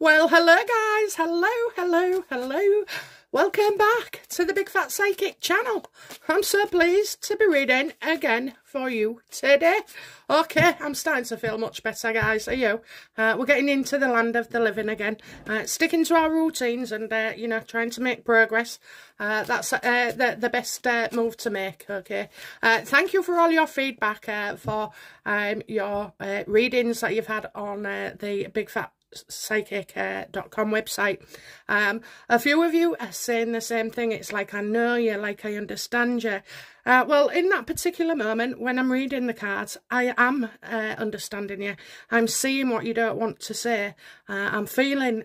Well, hello guys, hello. Welcome back to the Big Fat Psychic channel. I'm so pleased to be reading again for you today. Okay, I'm starting to feel much better, guys. Are you? We're getting into the land of the living again. Sticking to our routines and, you know, trying to make progress. That's the best move to make, okay? Thank you for all your feedback for your readings that you've had on the Big Fat psychic.com website. A few of you are saying the same thing. It's like, I know you, like I understand you. Well, in that particular moment, when I'm reading the cards, I am understanding you. I'm seeing what you don't want to say. I'm feeling,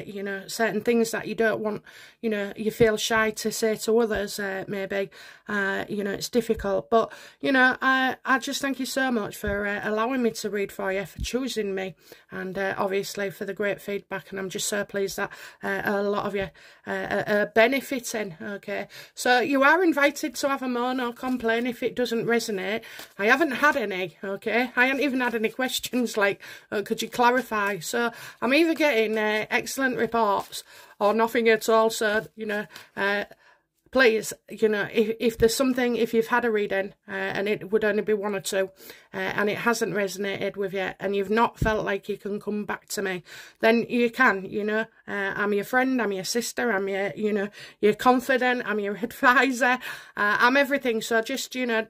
you know, certain things that you don't want, you know, you feel shy to say to others, maybe. You know, it's difficult. But, you know, I just thank you so much for allowing me to read for you, for choosing me, and obviously for the great feedback. And I'm just so pleased that a lot of you are benefiting, okay? So you are invited to have a moan or complain if it doesn't resonate. I haven't had any, okay? I haven't even had any questions like, could you clarify? So I'm either getting excellent reports or nothing at all. So, you know, please, you know, if there's something, if you've had a reading and it would only be one or two and it hasn't resonated with you and you've not felt like you can come back to me, then you can, you know. I'm your friend, I'm your sister, I'm your, you know, your confidant, I'm your advisor, I'm everything. So just, you know,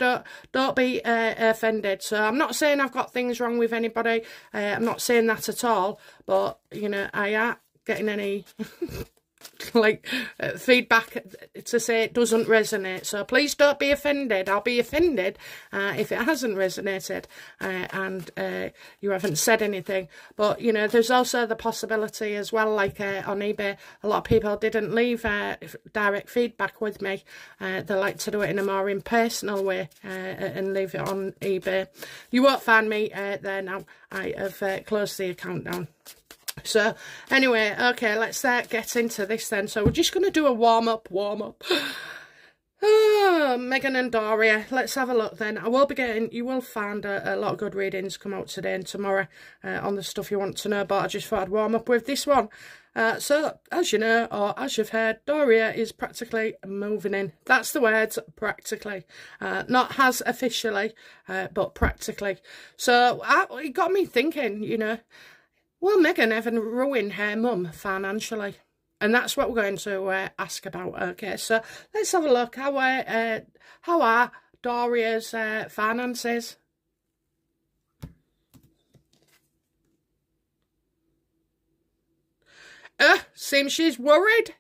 don't be offended. So I'm not saying I've got things wrong with anybody. I'm not saying that at all. But, you know, I ain't getting any... like feedback to say it doesn't resonate. So please don't be offended. I'll be offended if it hasn't resonated and you haven't said anything. But, you know, there's also the possibility as well, like on eBay, a lot of people didn't leave direct feedback with me. They like to do it in a more impersonal way and leave it on eBay. You won't find me there now. I have closed the account down. So, anyway, okay, let's get into this then. So, we're just going to do a warm-up. Oh, Megan and Doria, let's have a look then. I will be getting, you will find a lot of good readings come out today and tomorrow on the stuff you want to know, but I just thought I'd warm up with this one. So, as you know, or as you've heard, Doria is practically moving in. That's the words, practically. Not has officially, but practically. So, it got me thinking, you know, will Megan ever ruin her mum financially? And that's what we're going to ask about. Okay, so let's have a look. How are Doria's finances? Seems she's worried.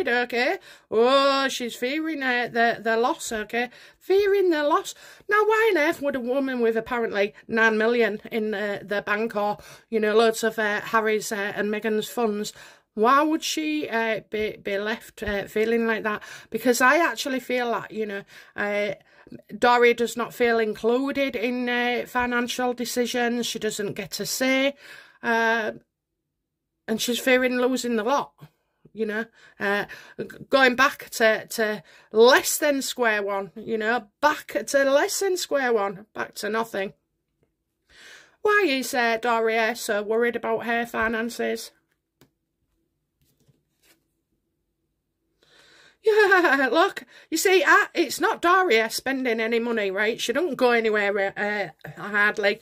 Okay. Oh, she's fearing the loss, okay. Fearing the loss. Now, why on earth would a woman with apparently 9 million in the bank, or, you know, loads of Harry's and Megan's funds, why would she be left feeling like that? Because I actually feel that, you know, Doria does not feel included in financial decisions. She doesn't get a say. And she's fearing losing the lot, you know, going back to less than square one, you know, back to less than square one, back to nothing. Why is Doria so worried about her finances? Yeah, look, you see, it's not Doria spending any money, right? She don't go anywhere hardly.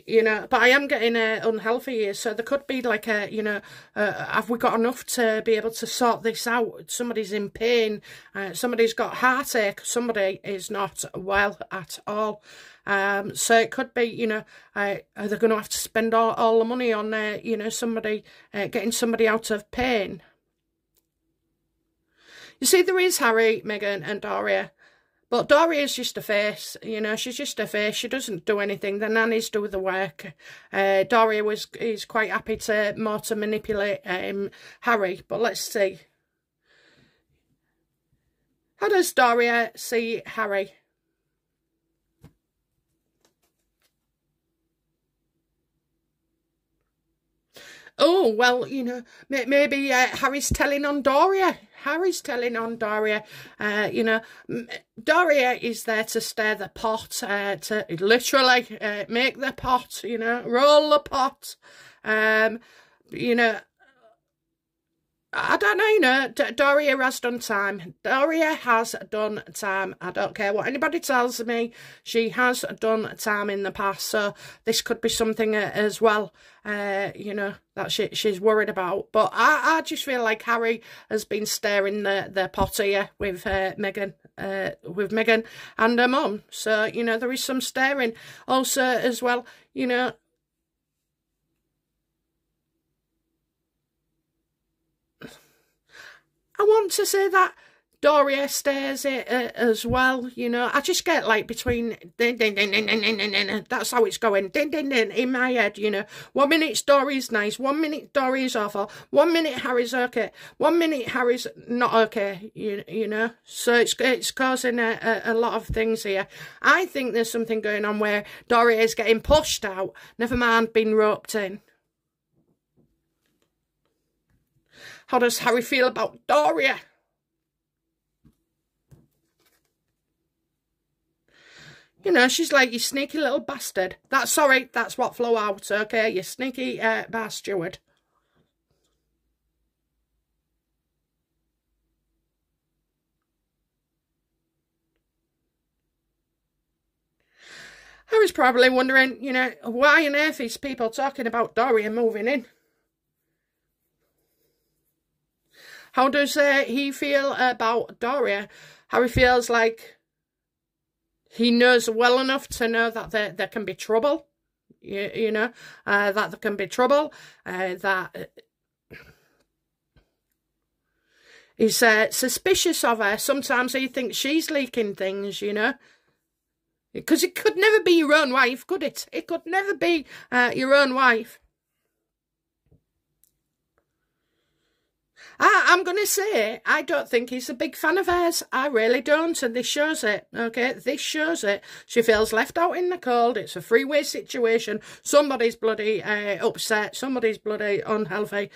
You know, but I am getting unhealthy here, so there could be like a, you know, have we got enough to be able to sort this out? Somebody's in pain, somebody's got heartache, somebody is not well at all. So it could be, you know, are they going to have to spend all the money on, you know, somebody, getting somebody out of pain? You see, there is Harry, Megan and Doria. But Doria's just a face, you know, she's just a face. She doesn't do anything. The nannies do the work. Doria is quite happy to manipulate Harry. But let's see. How does Doria see Harry? Oh, well, you know, maybe Harry's telling on Doria. You know, Doria is there to stir the pot, to literally make the pot, you know, roll the pot. You know, I don't know, you know, Doria has done time. Doria has done time. I don't care what anybody tells me. She has done time in the past. So this could be something as well, you know, that she's worried about. But I just feel like Harry has been stirring the pot here with Meghan and her mum. So, you know, there is some stirring also as well, you know. I want to say that Doria stares it as well, you know. I just get like between din, din, din, din, din, din, din, din, that's how it's going, din, din, din, in my head, you know. 1 minute Doria's nice, 1 minute Doria's awful, 1 minute Harry's okay, 1 minute Harry's not okay, you know. So it's causing a lot of things here. I think there's something going on where Doria is getting pushed out, never mind being roped in. How does Harry feel about Doria? You know, she's like, you sneaky little bastard. Sorry, that's what flew out, okay? You sneaky bastard. Harry's probably wondering, you know, why on earth is people talking about Doria moving in? How does he feel about Doria? Harry feels like he knows well enough to know that there can be trouble, you know, that there can be trouble, that he's suspicious of her. Sometimes he thinks she's leaking things, you know, because it could never be your own wife, could it? It could never be your own wife. I'm going to say, I don't think he's a big fan of hers. I really don't, and this shows it, okay? This shows it. She feels left out in the cold. It's a freeway situation. Somebody's bloody upset. Somebody's bloody unhealthy.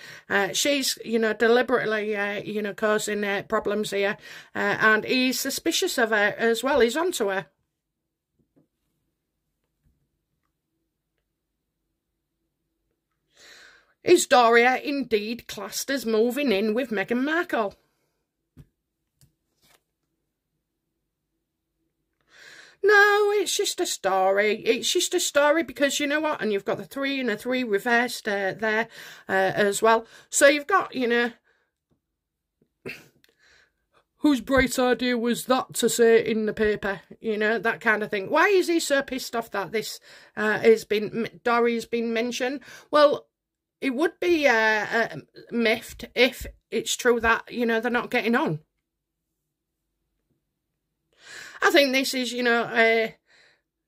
She's, you know, deliberately, you know, causing problems here, and he's suspicious of her as well. He's onto her. Is Doria indeed classed as moving in with Meghan Markle? No, it's just a story. It's just a story because you know what? And you've got the 3 and a 3 reversed there as well. So you've got, you know, whose bright idea was that to say in the paper? You know, that kind of thing. Why is he so pissed off that this Doria's been mentioned? Well, it would be miffed if it's true that, you know, they're not getting on. I think this is, you know,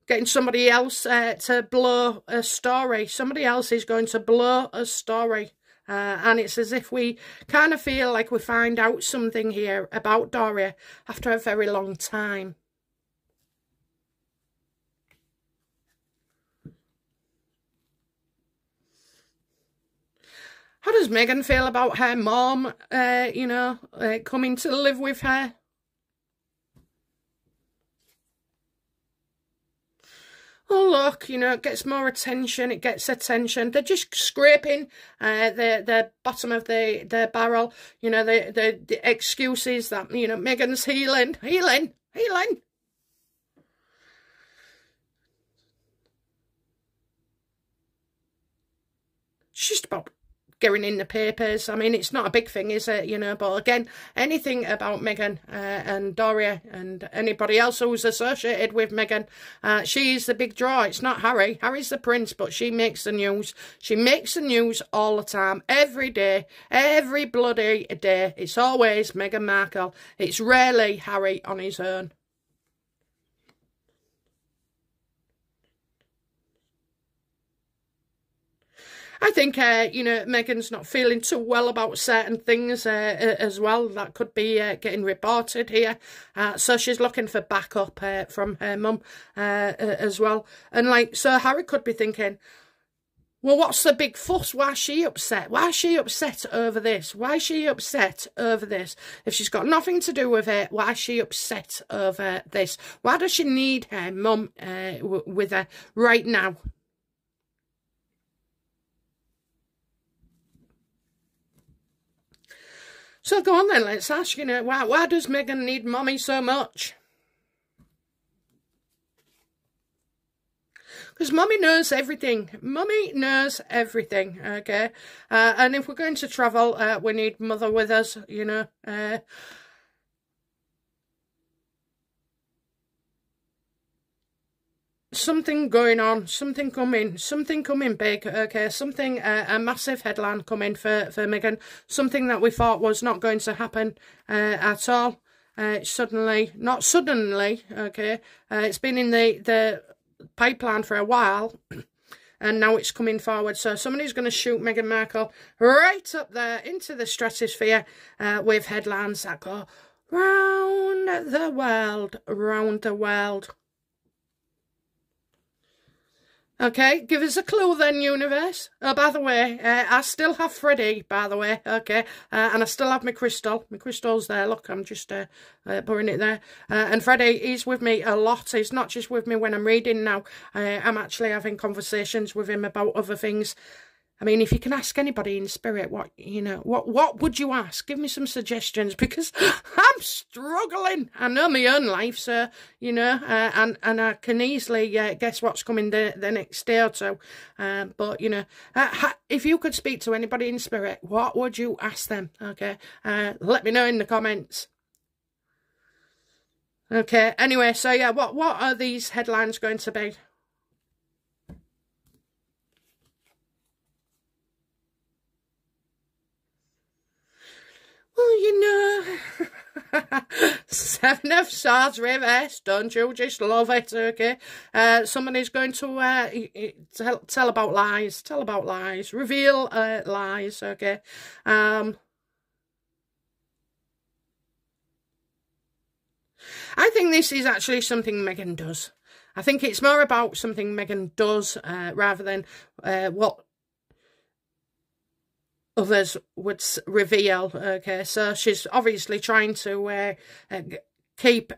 getting somebody else to blow a story. Somebody else is going to blow a story. And it's as if we kind of feel like we find out something here about Doria after a very long time. How does Meghan feel about her mom, you know, coming to live with her? Oh, look, you know, it gets more attention, it gets attention. They're just scraping the bottom of the barrel. You know, the excuses that, you know, Meghan's healing. It's just about getting in the papers. I mean, it's not a big thing, is it? You know, but again, anything about Meghan and Doria and anybody else who's associated with Meghan, she's the big draw. It's not Harry. Harry's the prince, but she makes the news. She makes the news all the time, every day, every bloody day. It's always Meghan Markle. It's rarely Harry on his own. I think, you know, Meghan's not feeling too well about certain things as well. That could be getting reported here. So she's looking for backup from her mum as well. And, like, so Harry could be thinking, well, what's the big fuss? Why is she upset? Why is she upset over this? Why is she upset over this? If she's got nothing to do with it, why is she upset over this? Why does she need her mum with her right now? So go on then, let's ask, you know, why does Meghan need mommy so much? Because mummy knows everything. Mummy knows everything, okay? And if we're going to travel, we need mother with us, you know. Something going on, something coming big, okay? Something, a massive headline coming for Meghan. Something that we thought was not going to happen at all. Not suddenly, okay? It's been in the pipeline for a while, and now it's coming forward. So somebody's going to shoot Meghan Markle right up there into the stratosphere with headlines that go round the world. Okay, give us a clue then, universe. Oh, by the way, I still have Freddie, by the way, okay, and I still have my crystal. My crystal's there, look, I'm just putting it there. And Freddie, he's with me a lot. He's not just with me when I'm reading now. I'm actually having conversations with him about other things. I mean, if you can ask anybody in spirit, what would you ask? Give me some suggestions, because I'm struggling. I know my own life, so, you know, and I can easily guess what's coming the next day or two. But, you know, if you could speak to anybody in spirit, what would you ask them? Okay, let me know in the comments. Okay, anyway, so yeah, what are these headlines going to be? Well, you know, Seven of Swords reverse, don't you just love it, okay? Somebody's going to tell about lies, reveal lies, okay? I think this is actually something Meghan does. I think it's more about something Meghan does rather than what others would reveal, okay? So she's obviously trying to keep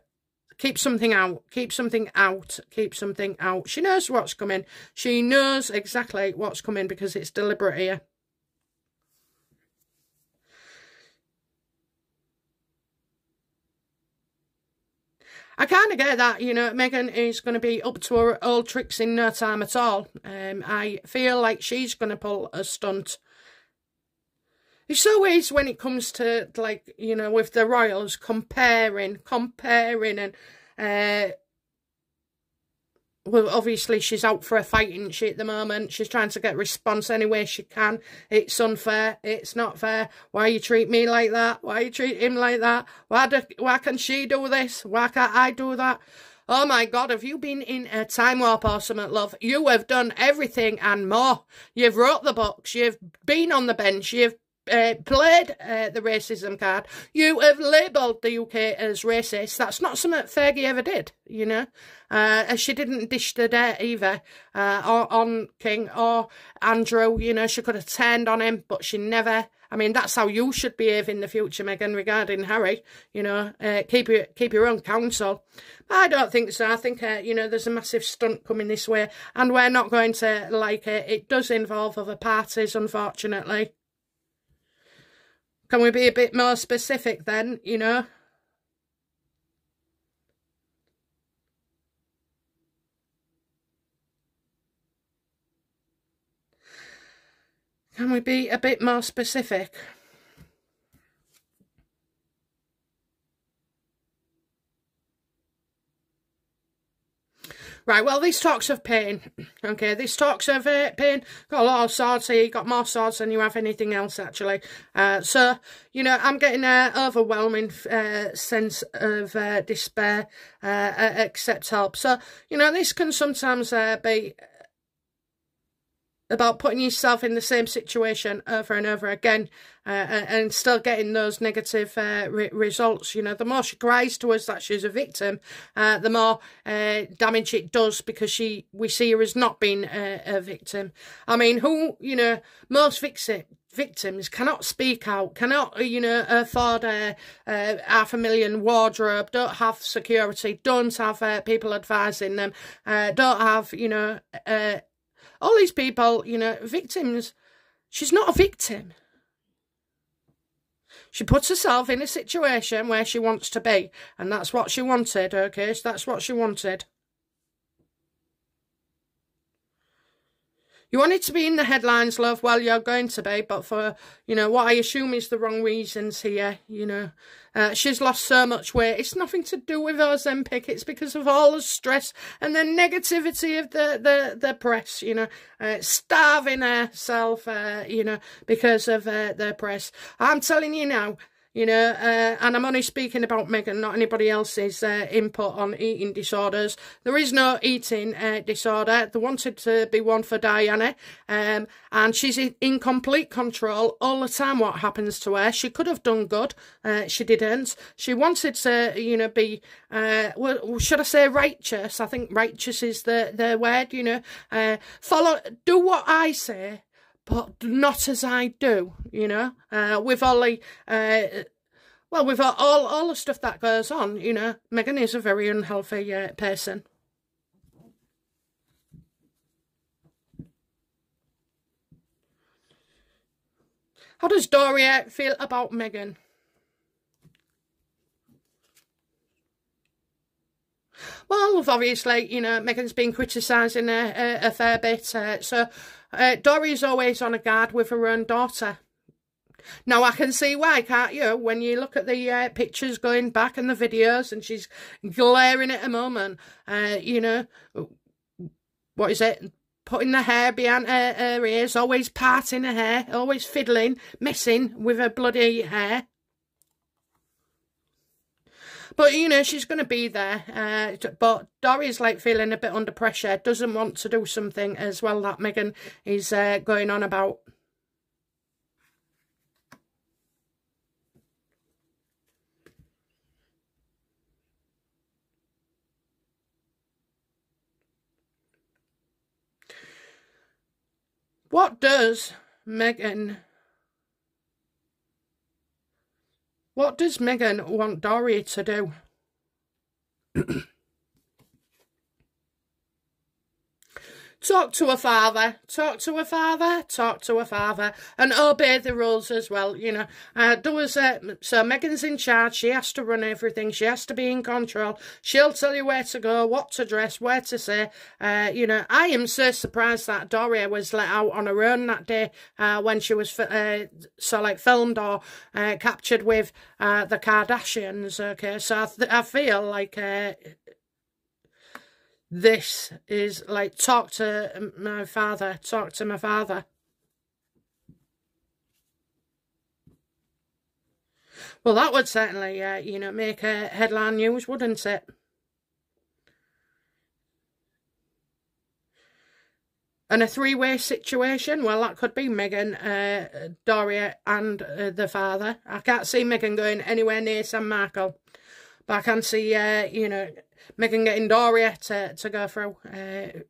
something out, keep something out. She knows what's coming. She knows exactly what's coming because it's deliberate here. I kind of get that, you know, Meghan is going to be up to her old tricks in no time at all. I feel like she's going to pull a stunt. It's always when it comes to, like, you know, with the royals, comparing, and, well, obviously she's out for a fight, isn't she, at the moment? She's trying to get response any way she can. It's unfair. It's not fair. Why you treat me like that? Why you treat him like that? Why can she do this? Why can't I do that? Oh my God, have you been in a time warp or something, love? You have done everything and more. You've wrote the books. You've been on the bench. You've played the racism card. You have labelled the UK as racist. That's not something Fergie ever did, you know. She didn't dish the dirt either on King or Andrew, you know. She could have turned on him, but she never. I mean, that's how you should behave in the future, Meghan, regarding Harry. You know, keep your own counsel. I don't think so. I think, you know, there's a massive stunt coming this way, and we're not going to like it. It does involve other parties, unfortunately. Can we be a bit more specific then, you know? Can we be a bit more specific? Right, well, these talks of pain, okay, these talks of pain, got a lot of swords here, you got more swords than you have anything else, actually. So, you know, I'm getting an overwhelming sense of despair, accept help. So, you know, this can sometimes be about putting yourself in the same situation over and over again and still getting those negative results. You know, the more she cries to us that she's a victim, the more damage it does, because we see her as not being a victim. I mean, you know, most victims cannot speak out, cannot, you know, afford a $500,000 wardrobe, don't have security, don't have people advising them, don't have, you know, all these people, you know, victims. She's not a victim. She puts herself in a situation where she wants to be, and that's what she wanted, okay? So that's what she wanted. You wanted to be in the headlines, love. Well, you're going to be, but for, you know, what I assume is the wrong reasons here, you know. She's lost so much weight. It's nothing to do with Ozempic. It's because of all the stress and the negativity of the press, you know. Starving herself, you know, because of the press. I'm telling you now, you know, and I'm only speaking about Meghan, not anybody else's input on eating disorders. There is no eating disorder. There wanted to be one for Diana, and she's in complete control all the time what happens to her. She could have done good. She didn't. She wanted to, you know, be, well, should I say righteous? I think righteous is the word, you know. Do what I say, but not as I do, you know, with all the, well, with all the stuff that goes on, you know, Meghan is a very unhealthy person. How does Doria feel about Meghan? Well, obviously, you know, Meghan's been criticising her a fair bit, so Doria's always on a guard with her own daughter. Now, I can see why, can't you? When you look at the pictures going back and the videos, and she's glaring at a moment, you know, what is it? Putting the hair behind her ears, always parting her hair, always fiddling, messing with her bloody hair. But, you know, she's going to be there. But Doria's, like, feeling a bit under pressure, doesn't want to do something as well that Meghan is going on about. What does Meghan want Doria to do? Talk to her father, talk to her father, talk to her father, and obey the rules as well, you know. So Meghan's in charge, she has to run everything, she has to be in control, she'll tell you where to go, what to dress, where to say, you know. I am so surprised that Doria was let out on her own that day when she was, filmed or captured with the Kardashians, okay. So I feel like... this is like, talk to my father, talk to my father. Well, that would certainly, you know, make a headline news, wouldn't it? And a three-way situation, well, that could be Meghan, Doria and the father. I can't see Meghan going anywhere near San Marco. But I can see, you know, Meghan getting Doria to go through,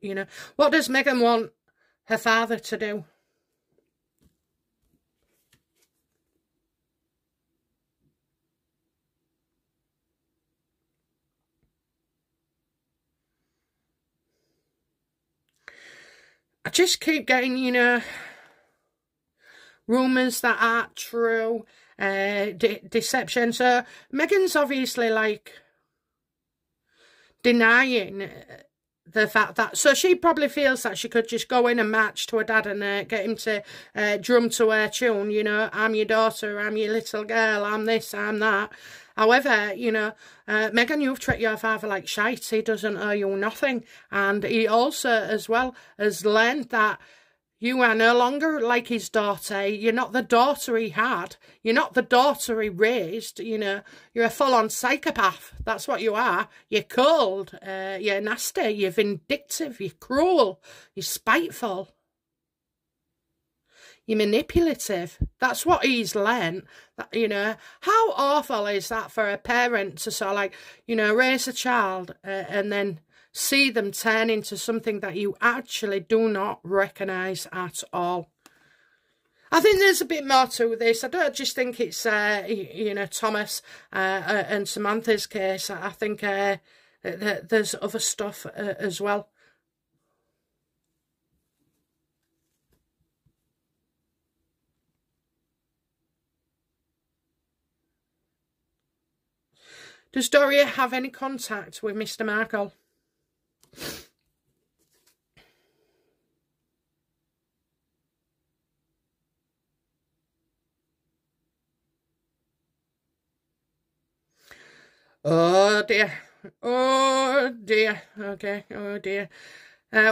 you know. What does Meghan want her father to do? I just keep getting, you know, rumours that aren't true, deception. So Meghan's obviously, like, denying the fact that, so she probably feels that she could just go in and match to her dad and get him to drum to her tune, you know, I'm your daughter, I'm your little girl, I'm this, I'm that. However, you know, Meghan, you've treated your father like shite. He doesn't owe you nothing. And he also, as well, has learned that you are no longer like his daughter. You're not the daughter he had. You're not the daughter he raised. You know, you're a full-on psychopath. That's what you are. You're cold. You're nasty. You're vindictive. You're cruel. You're spiteful. You're manipulative. That's what he's learned. You know, how awful is that for a parent to sort of, like, you know, raise a child and then see them turn into something that you actually do not recognise at all. I think there's a bit more to this. I don't just think it's, you know, Thomas and Samantha's case. I think there's other stuff as well. Does Doria have any contact with Mr. Markle? Oh dear. Oh dear. Okay. Oh dear.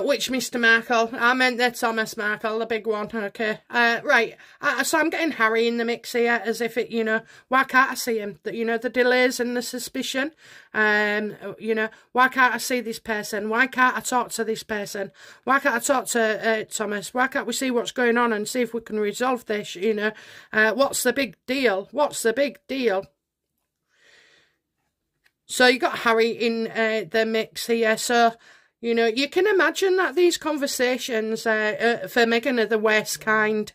Which Mr. Markle? I meant the Thomas Markle, the big one. Okay. Right. So I'm getting Harry in the mix here, as if it, you know, why can't I see him? You know, the delays and the suspicion. You know, why can't I see this person? Why can't I talk to this person? Why can't I talk to Thomas? Why can't we see what's going on and see if we can resolve this? You know, what's the big deal? What's the big deal? So you got Harry in the mix here. So, you know, you can imagine that these conversations for Meghan are the worst kind.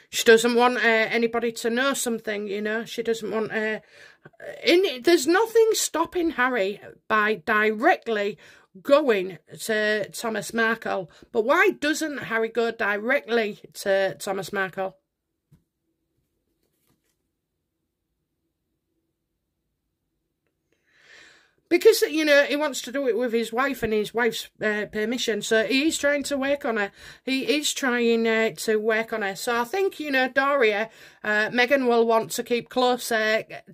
She doesn't want anybody to know something, you know. She doesn't want... there's nothing stopping Harry by directly going to Thomas Markle. But why doesn't Harry go directly to Thomas Markle? Because, you know, he wants to do it with his wife and his wife's permission. So he's trying to work on her. He is trying to work on her. So I think, you know, Doria, Meghan will want to keep close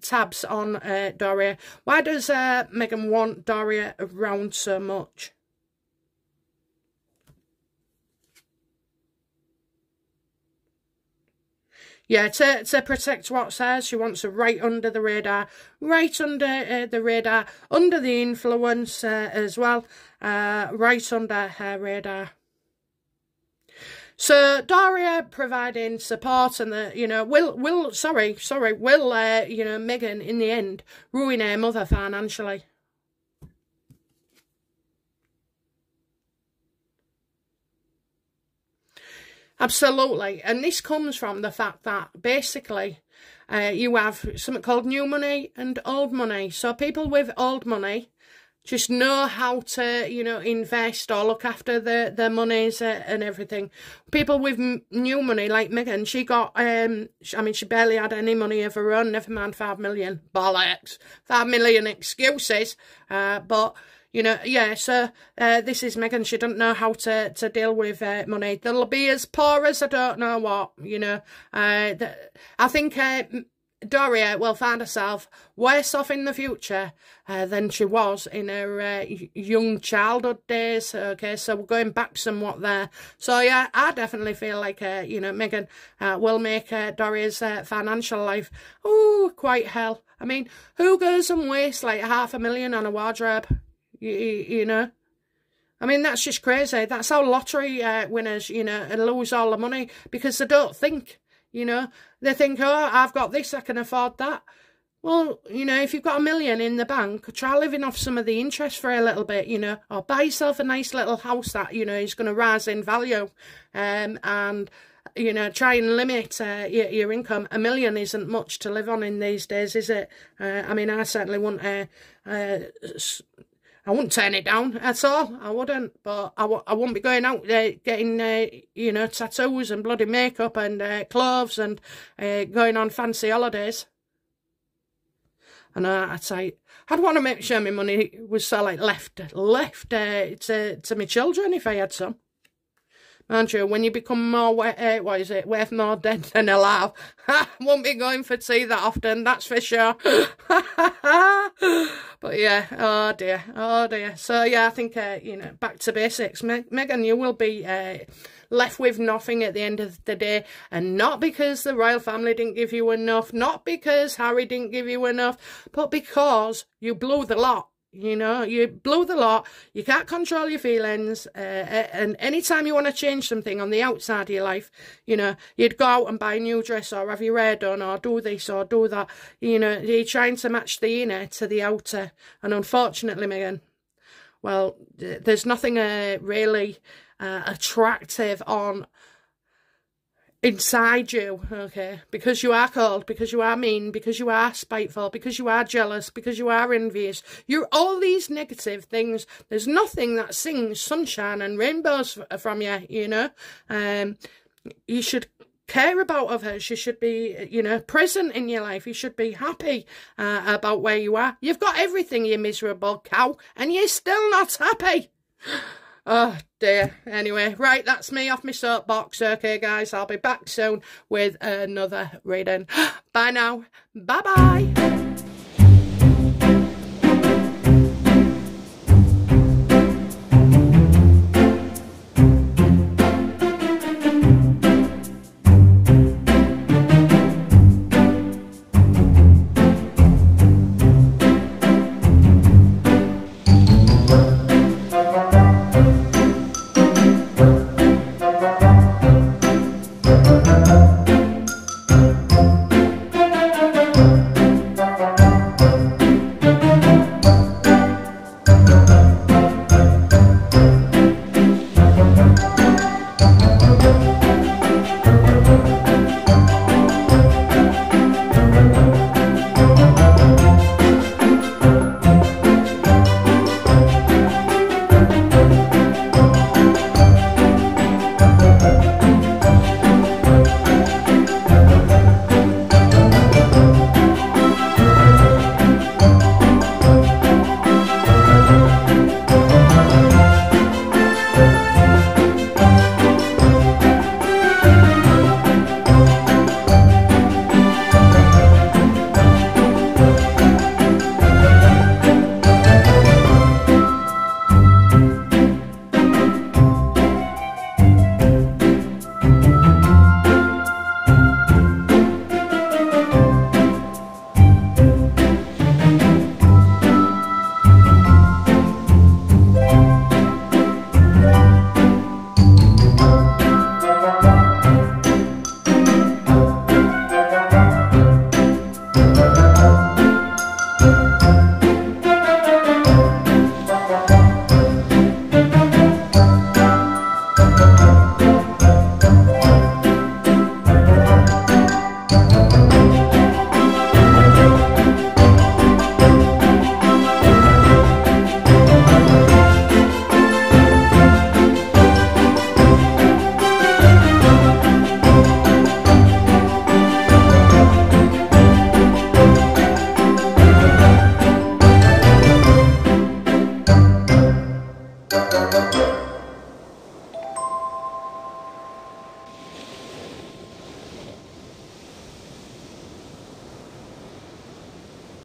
tabs on Doria. Why does Meghan want Doria around so much? Yeah, to protect what's hers, she wants her right under the radar, under the influence as well, right under her radar. So Doria providing support, and the, you know, will you know, Meghan in the end ruin her mother financially? Absolutely. And this comes from the fact that basically you have something called new money and old money. So people with old money just know how to, you know, invest or look after their monies and everything. People with new money, like Meghan, she got, I mean, she barely had any money of her own, never mind 5 million. Bollocks. 5 million excuses. But... you know, yeah, so this is Meghan. She doesn't know how to deal with money. They'll be as poor as I don't know what, you know. I think Doria will find herself worse off in the future than she was in her young childhood days. Okay, so we're going back somewhat there. So, yeah, I definitely feel like, you know, Meghan will make Doria's financial life, oh, quite hell. I mean, who goes and wastes like $500,000 on a wardrobe? You know, I mean, that's just crazy. That's how lottery winners, you know, lose all the money, because they don't think, you know. They think, oh, I've got this, I can afford that. Well, you know, if you've got $1 million in the bank, try living off some of the interest for a little bit, you know, or buy yourself a nice little house that, you know, is going to rise in value, and, you know, try and limit your income. $1 million isn't much to live on in these days, is it? I mean, I certainly wouldn't... I wouldn't turn it down at all. I wouldn't. But I wouldn't be going out there getting, you know, tattoos and bloody makeup and clothes and going on fancy holidays. And I'd say, I'd want to make sure my money was so, like, left to my children if I had some. Aren't you? When you become more, worth more dead than alive. Won't be going for tea that often, that's for sure. But yeah, oh dear. So yeah, I think, you know, back to basics. Meghan, you will be left with nothing at the end of the day. And not because the royal family didn't give you enough, not because Harry didn't give you enough, but because you blew the lot. You know, you blew the lot, you can't control your feelings, and anytime you want to change something on the outside of your life, you know, you'd go out and buy a new dress, or have your hair done, or do this, or do that, you know, you're trying to match the inner to the outer, and unfortunately, Meghan, well, there's nothing really attractive on inside you, okay, because you are cold, because you are mean, because you are spiteful, because you are jealous, because you are envious. You're all these negative things. There's nothing that sings sunshine and rainbows from you, you know. You should care about of her. She should be, you know, present in your life. You should be happy about where you are. You've got everything, you miserable cow, and you're still not happy. Oh dear. Anyway, right, that's me off my soapbox. Okay, guys, I'll be back soon with another reading. Bye now. Bye-bye.